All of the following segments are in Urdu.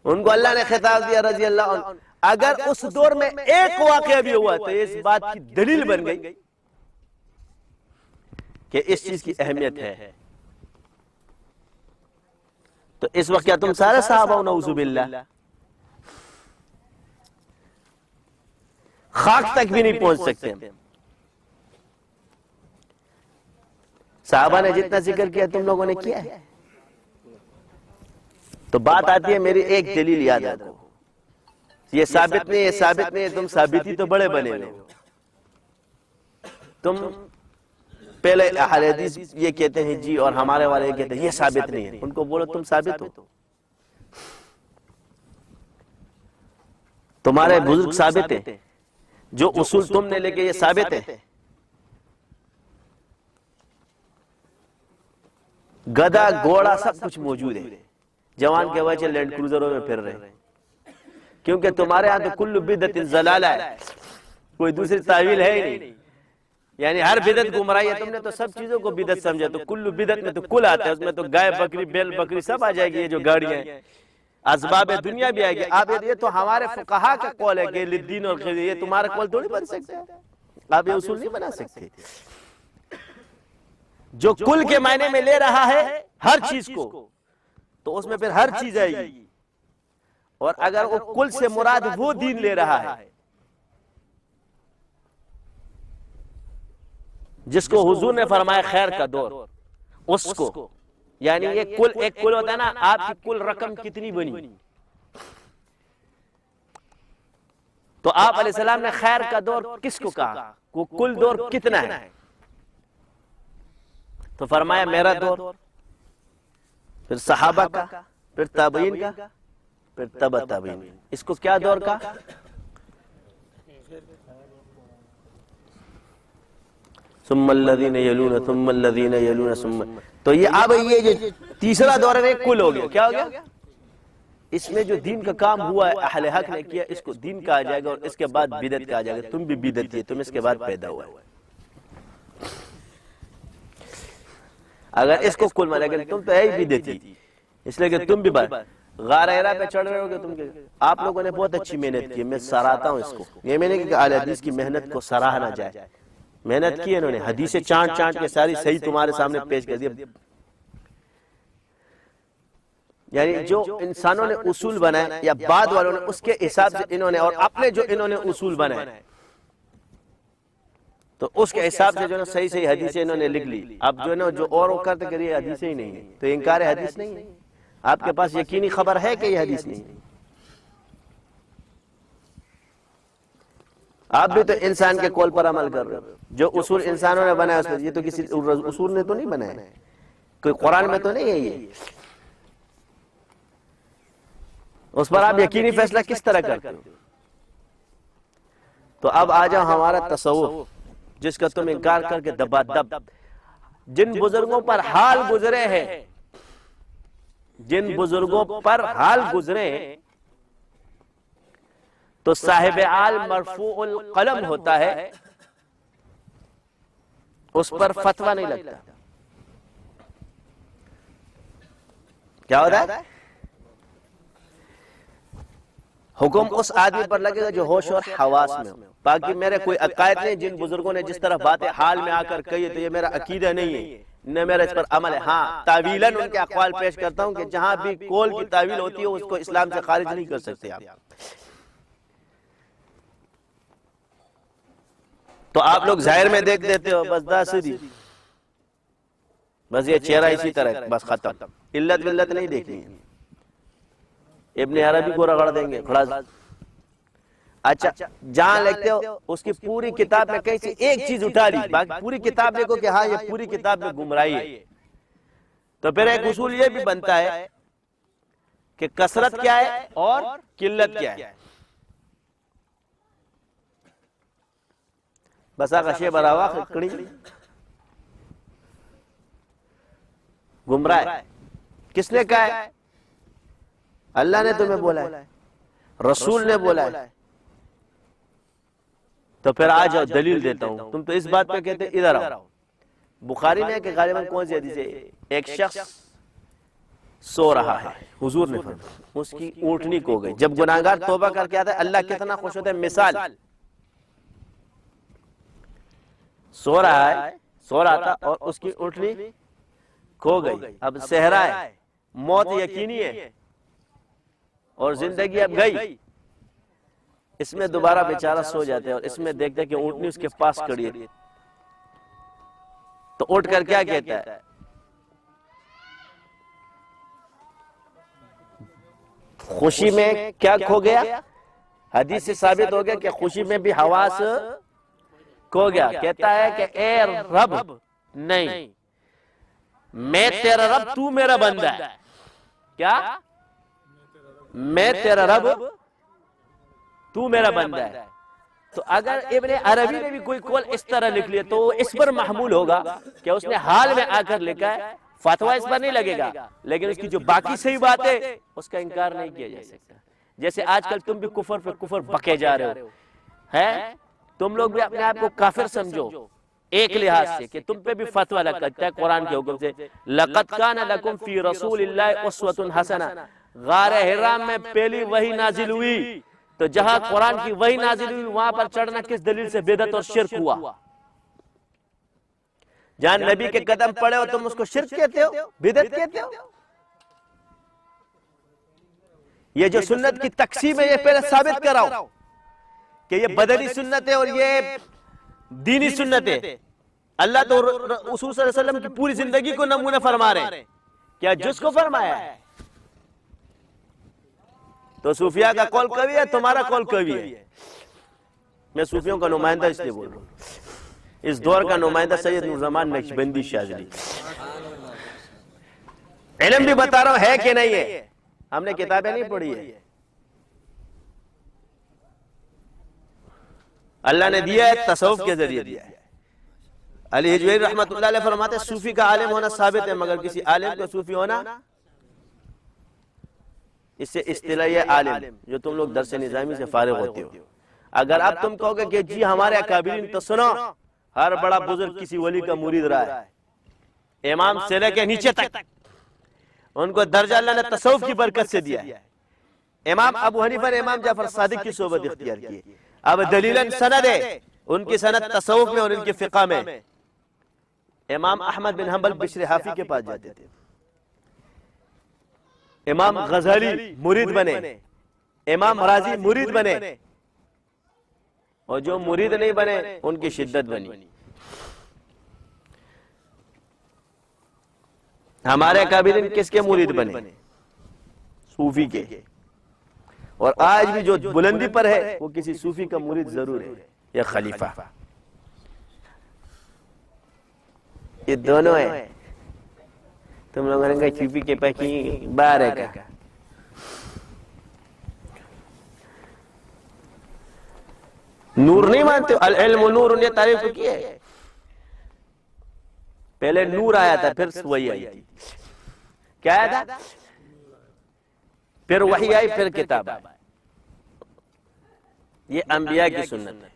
ان کو اللہ نے خطاب دیا رضی اللہ عنہ. اگر اس دور میں ایک واقعہ بھی ہوا تو اس بات کی دلیل بن گئی کہ اس چیز کی اہمیت ہے. تو اس وقت کیا تم سارے صحابہ ہو نعوذ باللہ خاک تک بھی نہیں پہنچ سکتے. صحابہ نے جتنا ذکر کیا تم لوگوں نے کیا ہے. تو بات آتی ہے میری ایک دلیل یاد رکھو, یہ ثابت نہیں, یہ ثابت نہیں, تم ثابتی تو بڑے بنے ہو. تم پہلے اہل حدیث یہ کہتے ہیں جی, اور ہمارے والے یہ کہتے ہیں یہ ثابت نہیں ہے. ان کو بولو تم ثابت ہو, تمہارے بزرگ ثابت ہیں, جو اصول تم نے لے کے یہ ثابت ہے. گدھا گھوڑا سب کچھ موجود ہے, جوان کے بچے لینڈ کروزروں میں پھر رہے ہیں, کیونکہ تمہارے ہاں تو کل بدعت ضلالہ ہے, کوئی دوسری تعویل ہے ہی نہیں. یعنی ہر بدعت گمراہی ہے, تم نے تو سب چیزوں کو بدعت سمجھا. تو کل بدعت میں تو کل آتا ہے, اس میں تو گائے بکری بیل بکری سب آ جائے گی, یہ جو گاڑیاں ہیں اسباب دنیا بھی آئے گی. آپ یہ تو ہمارے فقہا کا قول ہے کہ للدین اور خیر, یہ تمہارا قول تھوڑی بن سکتا ہے, آپ یہ اصول نہیں بنا سکتے. جو کل کے معنی میں لے رہا ہے ہر چیز کو, تو اس میں پھر ہر چیز آئے گی. اور اگر وہ کل سے مراد وہ دین لے رہا ہے جس کو حضور نے فرمایا خیر کا دور, اس کو, یعنی یہ کل ایک کل ہوتا ہے نا, آپ کی کل رقم کتنی بنی, تو آپ علیہ السلام نے خیر کا دور کس کو کہا, وہ کل دور کتنا ہے. تو فرمایا میرا دور, پھر صحابہ کا, پھر تابعین کا, پھر تبع تابعین. اس کو کیا دور کا, ثم الذین یلون ثم الذین یلون ثم. تو یہ اب یہ جو تیسرا دور ہے کل ہو گیا. کیا ہو گیا, اس میں جو دین کا کام ہوا ہے اہل حق نے کیا, اس کو دین کہا جائے گا, اور اس کے بعد بدعت کہا جائے گا. تم بھی بدعتی ہے, تم اس کے بعد پیدا ہوا ہے. اگر اس کو کل مانا کہ تم تو ہے ہی بدعتی, اس لیے کہ تم بھی غار حرا پہ چڑھ رہے ہو گے. تم آپ لوگوں نے بہت اچھی محنت کی, میں سراہتا ہوں اس کو. یہ میں نے کہ اہل حدیث کی محنت کو سراہنا جائے, محنت کی انہوں نے, حدیثیں چانٹ چانٹ کے ساری صحیح تمہارے سامنے پیش کر دی. یعنی جو انسانوں نے اصول بنائے یا بعد والوں نے, اس کے حساب سے انہوں نے, اور اپنے جو انہوں نے اصول بنائے, تو اس کے حساب سے جو ہے صحیح صحیح حدیثیں انہوں نے لکھ لی. اب جو ہے نا جو اور وہ کرتے کہ یہ حدیثیں ہی نہیں ہیں, تو انکار حدیث نہیں ہے. آپ کے پاس یقینی خبر ہے کہ یہ حدیث نہیں ہے. آپ بھی تو انسان کے قول پر عمل کر رہے ہو. جو اصول انسانوں نے بنایا اس میں, یہ تو کسی اصول نے تو نہیں بنایا, کوئی قرآن میں تو نہیں ہے یہ. اس پر آپ یقینی فیصلہ کس طرح کرتے ہو. تو اب آ جاؤ ہمارا تصوف, جس کا تم انکار کر کے دبا دب. جن بزرگوں پر حال گزرے ہیں, جن بزرگوں پر حال گزرے ہیں, تو صاحب آل مرفوع القلم ہوتا ہے, اس پر فتویٰ نہیں لگتا. کیا ہوتا ہے, حکم اس آدمی پر لگے گا جو ہوش اور حواس میں ہو. باقی میرے کوئی عقائد نہیں, جن بزرگوں نے جس طرح باتیں حال میں آ کر کہی تو یہ میرا عقیدہ نہیں ہے, نہ میرا اس پر عمل ہے. ہاں تعویلاً ان کے اقوال پیش کرتا ہوں کہ جہاں بھی قول کی تعویل ہوتی ہے اس کو اسلام سے خارج نہیں کر سکتے آپ. تو آپ لوگ ظاہر میں دیکھ دیتے ہو بس داسری, بس یہ چہرہ اسی طرح بس ختم, علت ولت نہیں دیکھنی ہے. ابن عربی کو رگڑ دیں گے کھڑا. اچھا جہاں لکھتے ہو اس کی پوری کتاب میں کہیں سے ایک چیز اٹھا لی, باقی پوری کتاب دیکھو کہ ہاں یہ پوری کتاب میں گمراہی ہے, تو پھر ایک اصول یہ بھی بنتا ہے کہ کثرت کیا ہے اور قلت کیا ہے. بس آقا شیع براوا کڑی گمراہ ہے. کس نے کہا ہے, اللہ نے تمہیں بولا ہے, رسول نے بولا ہے. تو پھر آ جاؤ دلیل دیتا ہوں. تم تو اس بات پہ کہتے ادھر آؤ. بخاری میں کہ غالباً کون سی حدیث ہے, ایک شخص سو رہا ہے، حضور نے فرمایا اس کی اونٹنی کھو گئی۔ جب گناہگار توبہ کر کے آتا ہے اللہ کتنا خوش ہوتا ہے، مثال سو رہا تھا اور اس کی اونٹنی کھو گئی، اب صحرا ہے، موت یقینی ہے اور زندگی اب گئی، اس میں دوبارہ بیچارہ سو جاتے ہیں اور اس میں دیکھتے ہیں کہ اونٹنی اس کے پاس کھڑی ہے، تو اٹھ کر کیا کہتا ہے، خوشی میں کیا کھو گیا؟ حدیث سے ثابت ہو گیا کہ خوشی میں بھی حواس کھو گیا۔ کہتا ہے کہ اے رب نہیں، میں تیرا رب تو میرا بندہ ہے، کیا؟ میں تیرا رب تو میرا بندہ ہے۔ تو اگر ابن عربی نے بھی کوئی قول اس طرح لکھ لیا تو اس پر محمول ہوگا کہ اس نے حال میں آ کر لکھا ہے، فتویٰ اس پر نہیں لگے گا، لیکن اس کی جو باقی صحیح بات ہے اس کا انکار نہیں کیا جا سکتا۔ جیسے آج کل تم بھی کفر پہ کفر بکے جا رہے ہو، ہے تم لوگ بھی اپنے آپ کو کافر سمجھو ایک لحاظ سے کہ تم پہ بھی فتویٰ لگتا ہے قرآن کے حکم سے، لَقَدْ كَانَ لَكُمْ فِي رَسُولِ اللَّهِ أُسْوَةٌ حَسَنَةٌ۔ غار حرام میں پہلی وحی نازل ہوئی تو جہاں قرآن کی وحی نازل ہوئی وہاں پر چڑھنا کس دلیل سے؟ بدعت اور شرک ہوا۔ جہاں نبی کے قدم پڑے ہو تم اس کو شرک کہتے ہو، بدعت کہتے ہو۔ یہ جو سنت کی تقسیم ہے یہ پہلے ثابت کراؤ کہ یہ بدنی سنت ہے اور یہ دینی سنت ہے۔ اللہ تو رسول صلی اللہ علیہ وسلم کی پوری زندگی کو نمونہ فرما رہے ہیں، کیا جس کو فرمایا ہے؟ تو صوفیہ کا قول قوی ہے، تمہارا قول قوی ہے۔ میں صوفیوں کا نمائندہ اس لیے بول رہا ہوں، اس دور کا نمائندہ سید نورزمان نقشبندی شاذلی۔ علم بھی بتا رہا ہوں ہے کہ نہیں ہے، ہم نے کتابیں نہیں پڑھی ہے، اللہ نے دیا ہے تصوف کے ذریعے دیا ہے۔ علی حجویری رحمۃ اللہ علیہ فرماتے ہیں صوفی کا عالم ہونا ثابت ہے مگر کسی عالم کا صوفی ہونا، اس سے اصطلاحی عالم جو تم لوگ درس نظامی سے فارغ ہوتے ہو، اگر اب تم کہو گے کہ جی ہمارے اکابرین تو سنو، ہر بڑا بزرگ کسی ولی کا مرید رہا ہے، امام سے لے کے نیچے تک ان کو درجہ اللہ نے تصوف کی برکت سے دیا ہے۔ امام ابو حنیفہ نے امام جعفر صادق کی صحبت اختیار کی، اب دلیلاً سند ہے ان کی سند تصوف میں اور ان کے فقہ میں۔ امام احمد بن حنبل بشر حافی کے پاس جاتے تھے، امام غزالی مرید بنے، امام رازی مرید بنے، اور جو مرید نہیں بنے ان کی شدت بنی۔ ہمارے اکابرین کس کے مرید بنے؟ صوفی کے، اور آج بھی جو بلندی پر ہے وہ کسی صوفی کا مرید ضرور ہے یا خلیفہ، یہ دونوں ہیں۔ تم لوگوں نے کہا صوفی کے پاکی باہر ہے کا، نور نہیں مانتے ہو؟ العلم نور، نے تعریف تو کی ہے، پہلے نور آیا تھا پھر وحی آئی تھی، کیا آیا تھا؟ پھر وحی آئی پھر کتاب آئی، یہ انبیاء کی سنت ہے۔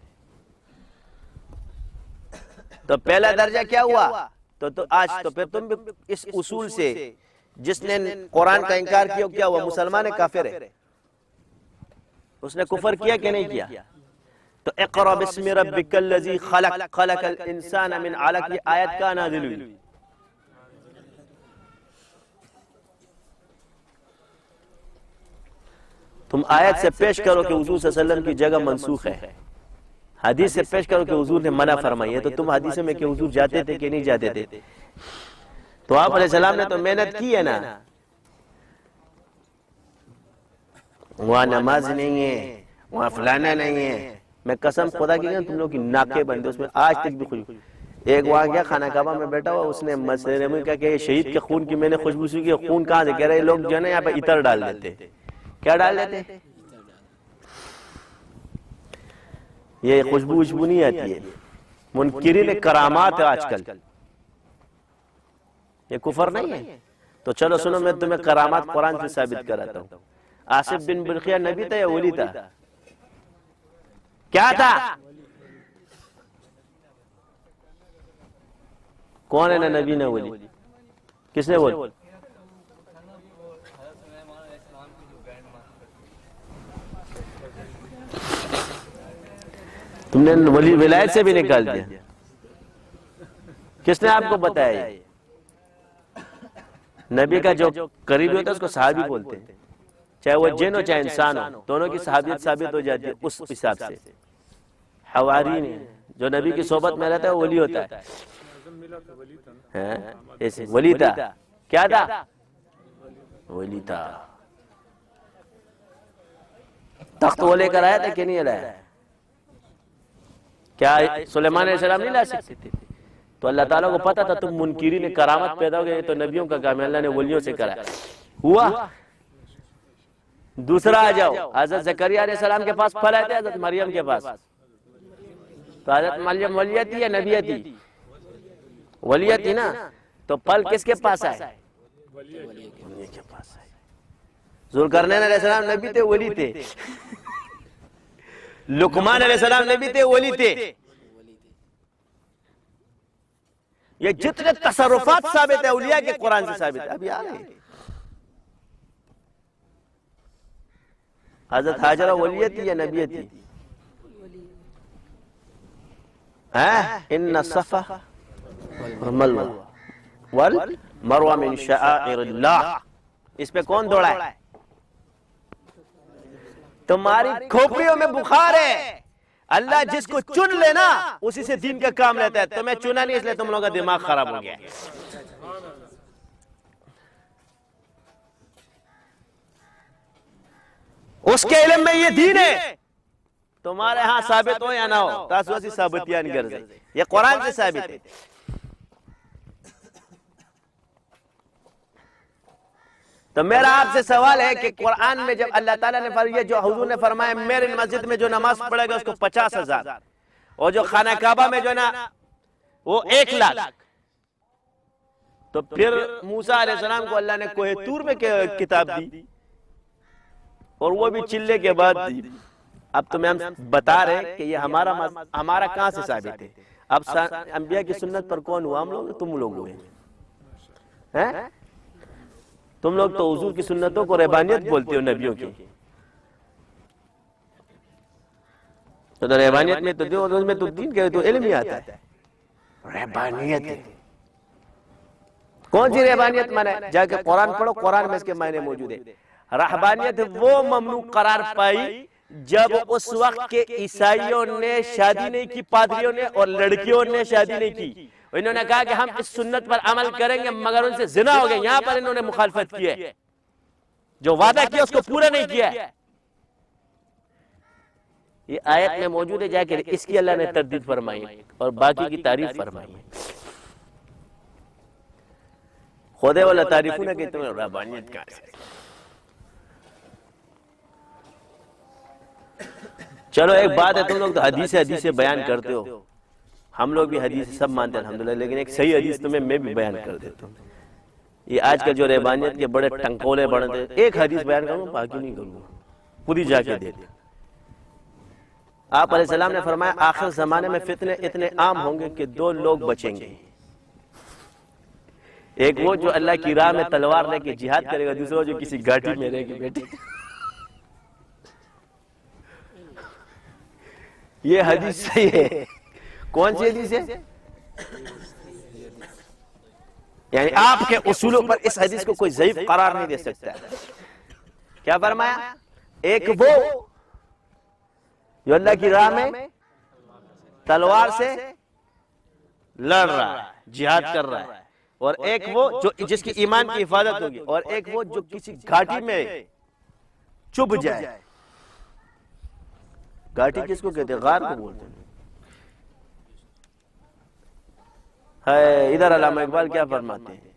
تو پہلا درجہ کیا ہوا؟ تو آج تو پھر تم بھی اس اصول سے، جس نے قرآن کا انکار کیا کیا ہوا؟ مسلمان کافر ہے، اس نے کفر کیا کہ نہیں کیا؟ تو اقرأ بسم ربک الذی خلق، خلق الانسان من علق، یہ آیت کا نازل ہوئی۔ تم آیت سے پیش کرو کہ حضور صلی اللہ علیہ وسلم کی جگہ منسوخ ہے، حدیث سے پیش کرو کہ حضور نے منع فرمائی ہے، تو تم حدیث میں کہ حضور جاتے تھے کہ نہیں جاتے تھے؟ تو آپ علیہ السلام نے تو محنت کی ہے نا، وہاں نماز نہیں ہے، وہاں فلانا نہیں ہے، میں قسم خدا کی تم لوگ کی ناکے بندے، اس میں آج تک بھی خوشبو۔ ایک وہاں گیا خانہ کعبہ میں بیٹھا ہوا، اس نے مسئلے میں کہا کہ شہید کے خون کی میں نے خوشبو سنی کہ خون کہاں سے؟ کہہ رہے لوگ جو ہے نا یہاں پہ عطر ڈال دیتے، کیا ڈال دیتے؟ یہ خوشبو وشبو نہیں آتی ہے، منکرین کرامات ہے آج کل، یہ کفر نہیں ہے۔ تو چلو سنو میں تمہیں کرامات قرآن سے ثابت کراتا ہوں۔ آصف بن برقیہ نبی تھا یا ولی تھا؟ کیا تھا؟ کون ہے نا نبی نہ ولی؟ کس نے بول؟ تم نے ولی ولایت سے بھی نکال دیا. کس نے آپ کو بتایا؟ نبی کا جو قریبی ہوتا ہے اس کو صحابی بولتے ہیں، چاہے وہ جن ہو چاہے انسان ہو، دونوں کی صحابیت ثابت ہو جاتی ہے اس حساب سے. حواری نے جو نبی کی صحبت میں رہتا ہے وہ ولی ہوتا ہے. ایسے ولی تھا، کیا تھا؟ ولی تھا. تخت وہ لے کر آیا تھا کہ نہیں لایا؟ کیا سلیمان علیہ السلام نہیں لا سکتے تھے؟ تو اللہ تعالیٰ کو پتا تھا تم منکرین کرامت پیدا ہو گئے، تو نبیوں کا کام ہے، اللہ نے ولیوں سے کرا. ہوا. دوسرا آ جاؤ، حضرت زکریا علیہ السلام کے پاس پھل آئے تھے حضرت مریم کے پاس، تو حضرت مریم ولیہ تھی یا نبیہ تھی؟ ولیہ تھی نا. تو پھل کس کے پاس آئے؟ ولیہ کے پاس آئے. ذوالقرنین علیہ السلام نبی تھے، ولی تھے. لقمان علیہ السلام نبی تھے، ولی تھے. یہ جتنے تصرفات ثابت ہے اولیاء کے قرآن سے ثابت ہے. ابھی آ رہے حضرت حاجرہ ولیہ تھی یا نبیہ تھی؟ ان الصفا والمروہ من شعائر اللہ. اس پہ کون دوڑا ہے؟ تمہاری کھوپڑیوں میں بخار ہے. اللہ جس کو چن لینا اسی سے دین کا کام لیتا ہے. تمہیں چنا نہیں، اس لیے تم لوگوں کا دماغ خراب ہو گیا. اس کے علم میں یہ دین ہے، تمہارے ہاں ثابت ہو یا نہ ہو. تاسو اسی ثابتیان گرزے، یہ قرآن سے ثابت ہے. تو میرا آپ سے سوال ہے کہ قرآن میں جب اللہ تعالیٰ نے فرمایا، جو حضور نے فرمایا میرے مسجد میں جو نماز پڑھے گا اس کو 50,000، اور جو خانہ کعبہ میں جو نا وہ 1,00,000. تو پھر موسیٰ علیہ السلام کو اللہ نے کوہ طور میں کتاب دی، اور وہ بھی چلے کے بعد دی. اب تمہیں ہم بتا رہے ہیں کہ یہ ہمارا کہاں سے ثابت ہے. اب انبیاء کی سنت پر کون ہوا؟ ہم لوگ، تم لوگ ہوئے. تم لوگ تو حضور کی سنتوں کو رہبانیت بولتے ہو نبیوں کی. تو رہبانیت میں تو دین کے تو علم ہی آتا ہے. رہبانیت کون سی رہبانیت مانا ہے؟ جا کے قرآن پڑھو، قرآن میں اس کے معنی موجود ہے. رہبانیت وہ ممنوع قرار پائی جب اس وقت کے عیسائیوں نے شادی نہیں کی، پادریوں نے، اور لڑکیوں نے شادی نہیں کی. انہوں نے کہا کہ ہم اس سنت پر عمل کریں گے، مگر ان سے زنا ہو گیا. یہاں پر انہوں نے مخالفت کی ہے، جو وعدہ کیا اس کو پورا نہیں کیا. یہ آیت میں موجود ہے، جا کے اس کی اللہ نے تردید فرمائی اور باقی کی تعریف فرمائی ہے. خودے والا تعریفوں نے کہ تمہیں رہبانیت کہاں سے. چلو ایک بات ہے، تم لوگ تو حدیث بیان کرتے ہو، ہم لوگ بھی حدیث سب مانتے ہیں الحمدللہ، لیکن ایک صحیح حدیث تمہیں میں بھی بیان کر دیتا ہوں. یہ آج کل جو رہبانیت کے بڑے ٹنکولے بڑھتے، ایک حدیث بیان کروں باقی نہیں کروں گا، خود ہی جا کے دیتے. آپ علیہ السلام نے فرمایا آخر زمانے میں فتنے اتنے عام ہوں گے کہ 2 لوگ بچیں گے. ایک وہ جو اللہ کی راہ میں تلوار لے کے جہاد کرے گا، دوسرا جو کسی گاٹی میں رہے گی بیٹھے. یہ حدیث صحیح ہے. کون سی حدیث ہے؟ یعنی آپ کے اصولوں پر اس حدیث کو کوئی ضعیف قرار نہیں دے سکتا. کیا فرمایا؟ ایک وہ جو اللہ کی راہ میں تلوار سے لڑ رہا ہے، جہاد کر رہا ہے، اور ایک وہ جو جس کی ایمان کی حفاظت ہوگی، اور ایک وہ جو کسی گھاٹی میں چب جائے. گھاٹی کس کو کہتے ہیں؟ غار کو بولتے ہیں. ادھر علامہ اقبال کیا فرماتے ہیں؟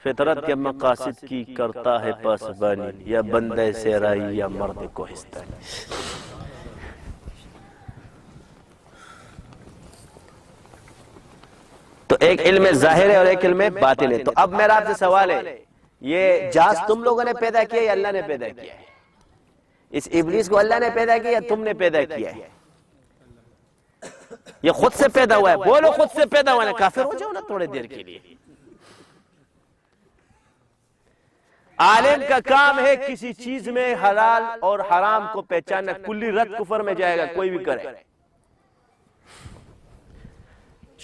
فطرت کے مقاصد کی کرتا ہے پاسبانی، یا بندے صحرائی یا مرد کوہستانی. تو ایک علم ظاہر ہے اور ایک علم باطن ہے. تو اب میرا آپ سے سوال ہے، یہ جاز تم لوگوں نے پیدا کیا یا اللہ نے پیدا کیا ہے؟ اس ابلیس کو اللہ نے پیدا کیا یا تم نے پیدا کیا ہے؟ یہ خود سے پیدا ہوا ہے. بولو خود سے پیدا ہوا ہے. کافر ہو جاؤ نا تھوڑے دیر کے لیے. عالم کا کام ہے کسی چیز میں حلال اور حرام کو پہچاننا. کلی رد کفر میں جائے گا کوئی بھی کرے.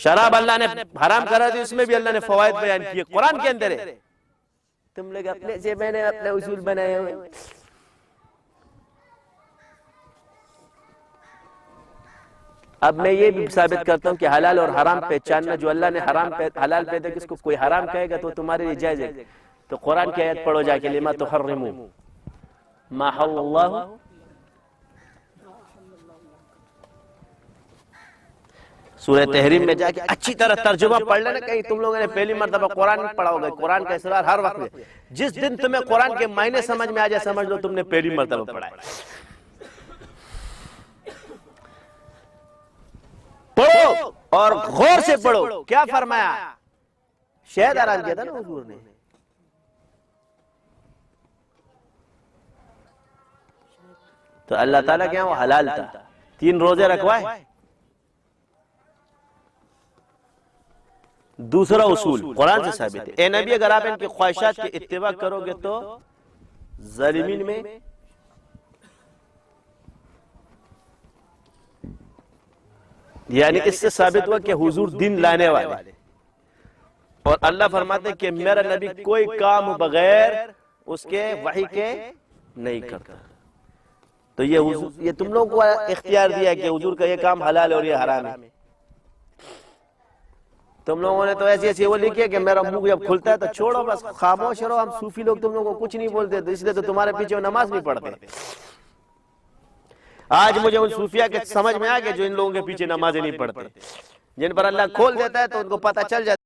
شراب اللہ نے حرام کرا دی، اس میں بھی اللہ نے فوائد بیان کیے، قرآن کے اندر ہے. تم لوگ اپنے سے میں نے اپنے اصول بنائے ہوئے. اب میں یہ بھی ثابت کرتا ہوں کہ حلال اور حرام پہچاننا، جو اللہ نے حرام حلال پیدا کیا، اس کو کوئی حرام کہے گا تو تمہارے لیے جائز ہے. تو قرآن کی آیت پڑھو جا کے، لما تحرموا ما حرم اللہ. سورہ تحریم میں جا کے اچھی طرح ترجمہ پڑھ لینا. کہیں تم لوگوں نے پہلی مرتبہ قرآن نہیں پڑھا ہوگا. قرآن کا اسرار ہر وقت ہے. جس دن تمہیں قرآن کے معنی سمجھ میں آ جائے، سمجھ لو تم نے پہلی مرتبہ پڑھا ہے. پڑھو اور غور سے پڑھو. کیا فرمایا؟ شہد حرام کیا تھا نا حضور نے. تو اللہ تعالیٰ کیا وہ حلال تھا. 3 روزے رکھوائے. دوسرا اصول قرآن سے ثابت ہے. اے نبی، اگر آپ ان کی خواہشات کی اتباع کرو گے تو ظالمین میں یعنی اس سے ثابت ہوا کہ حضور دین لانے والے. اور اللہ فرماتے ہیں کہ میرا نبی کوئی کام بغیر اس کے وحی کے نہیں کرتا. تو یہ تم لوگوں کو اختیار دیا کہ حضور کا یہ کام حلال ہے اور یہ حرام ہے. تم لوگوں نے تو ایسی وہ لکھی ہے کہ میرا منہ جب کھلتا ہے تو چھوڑو، بس خاموش رہو. ہم صوفی لوگ تم لوگوں کو کچھ نہیں بولتے، تو اس لیے تو تمہارے پیچھے نماز نہیں پڑھتے. آج مجھے ان صوفیہ کے سمجھ میں آ گیا جو ان لوگوں کے پیچھے نمازیں نہیں پڑھتے، جن پر اللہ کھول دیتا ہے تو ان کو پتہ چل جاتا ہے